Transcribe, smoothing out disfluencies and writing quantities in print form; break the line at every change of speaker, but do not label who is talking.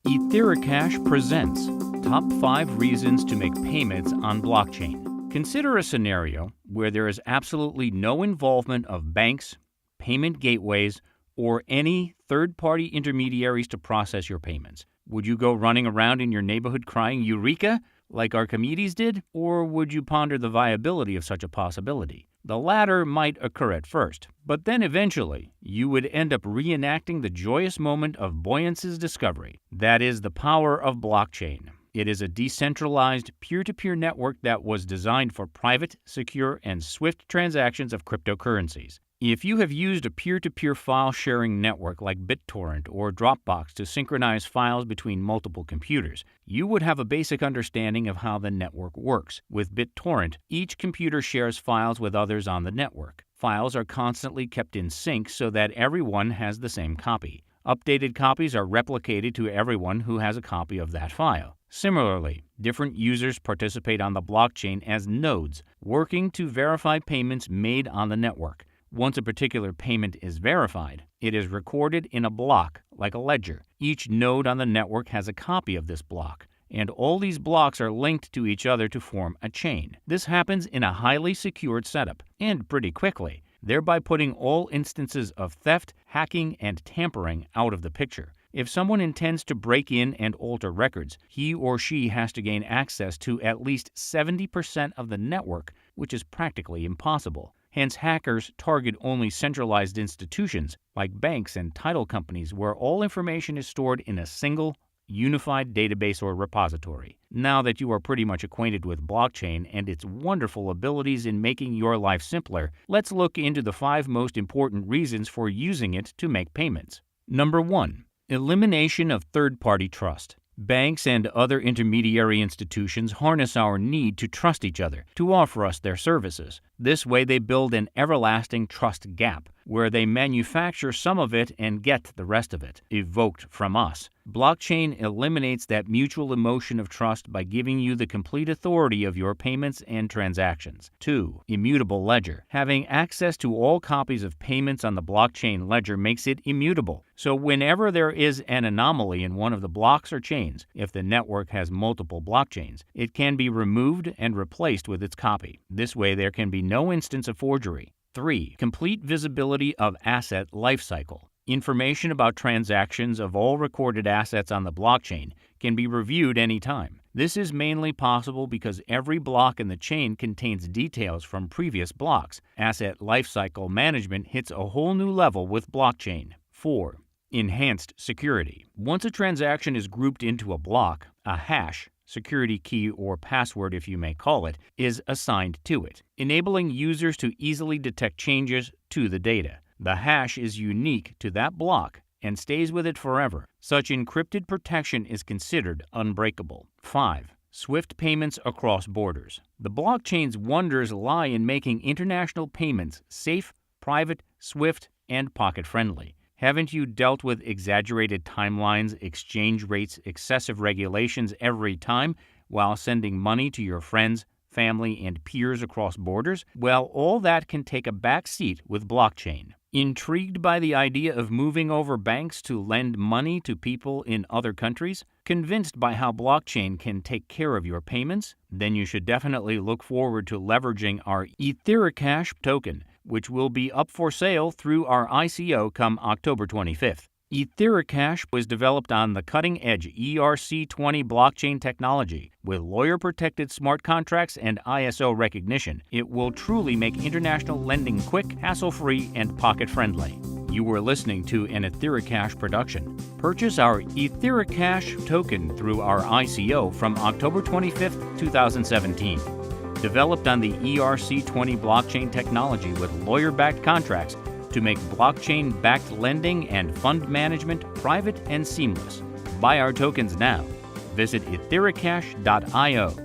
EtheriCash presents Top 5 Reasons to Make Payments on Blockchain. Consider a scenario where there is absolutely no involvement of banks, payment gateways, or any third-party intermediaries to process your payments. Would you go running around in your neighborhood crying "Eureka" like Archimedes did, or would you ponder the viability of such a possibility? The latter might occur at first, but then eventually you would end up reenacting the joyous moment of Boyance's discovery. That is the power of blockchain. It is a decentralized, peer-to-peer network that was designed for private, secure, and swift transactions of cryptocurrencies. If you have used a peer-to-peer file-sharing network like BitTorrent or Dropbox to synchronize files between multiple computers, you would have a basic understanding of how the network works. With BitTorrent, each computer shares files with others on the network. Files are constantly kept in sync so that everyone has the same copy. Updated copies are replicated to everyone who has a copy of that file. Similarly, different users participate on the blockchain as nodes, working to verify payments made on the network. Once a particular payment is verified, it is recorded in a block, like a ledger. Each node on the network has a copy of this block, and all these blocks are linked to each other to form a chain. This happens in a highly secured setup, and pretty quickly, thereby putting all instances of theft, hacking, and tampering out of the picture. If someone intends to break in and alter records, he or she has to gain access to at least 70% of the network, which is practically impossible. Hence, hackers target only centralized institutions like banks and title companies where all information is stored in a single, unified database or repository. Now that you are pretty much acquainted with blockchain and its wonderful abilities in making your life simpler, let's look into the 5 most important reasons for using it to make payments. Number 1. Elimination of third-party trust. Banks and other intermediary institutions harness our need to trust each other to offer us their services. This way they build an everlasting trust gap, where they manufacture some of it and get the rest of it, evoked from us. Blockchain eliminates that mutual emotion of trust by giving you the complete authority of your payments and transactions. 2. Immutable ledger. Having access to all copies of payments on the blockchain ledger makes it immutable. So whenever there is an anomaly in one of the blocks or chains, if the network has multiple blockchains, it can be removed and replaced with its copy. This way there can be no instance of forgery. 3. Complete visibility of asset lifecycle. Information about transactions of all recorded assets on the blockchain can be reviewed anytime. This is mainly possible because every block in the chain contains details from previous blocks. Asset lifecycle management hits a whole new level with blockchain. 4. Enhanced security. Once a transaction is grouped into a block, a hash, security key or password if you may call it, is assigned to it, enabling users to easily detect changes to the data. The hash is unique to that block and stays with it forever. Such encrypted protection is considered unbreakable. 5. Swift payments across borders. The blockchain's wonders lie in making international payments safe, private, swift, and pocket-friendly. Haven't you dealt with exaggerated timelines, exchange rates, excessive regulations every time while sending money to your friends, family, and peers across borders? Well, all that can take a back seat with blockchain. Intrigued by the idea of moving over banks to lend money to people in other countries? Convinced by how blockchain can take care of your payments? Then you should definitely look forward to leveraging our EtheriCash token, which will be up for sale through our ICO come October 25th. EtheriCash was developed on the cutting-edge ERC20 blockchain technology. With lawyer-protected smart contracts and ISO recognition, it will truly make international lending quick, hassle-free, and pocket-friendly. You were listening to an EtheriCash production. Purchase our EtheriCash token through our ICO from October 25th, 2017. Developed on the ERC20 blockchain technology with lawyer-backed contracts to make blockchain-backed lending and fund management private and seamless. Buy our tokens now. Visit ethericash.io.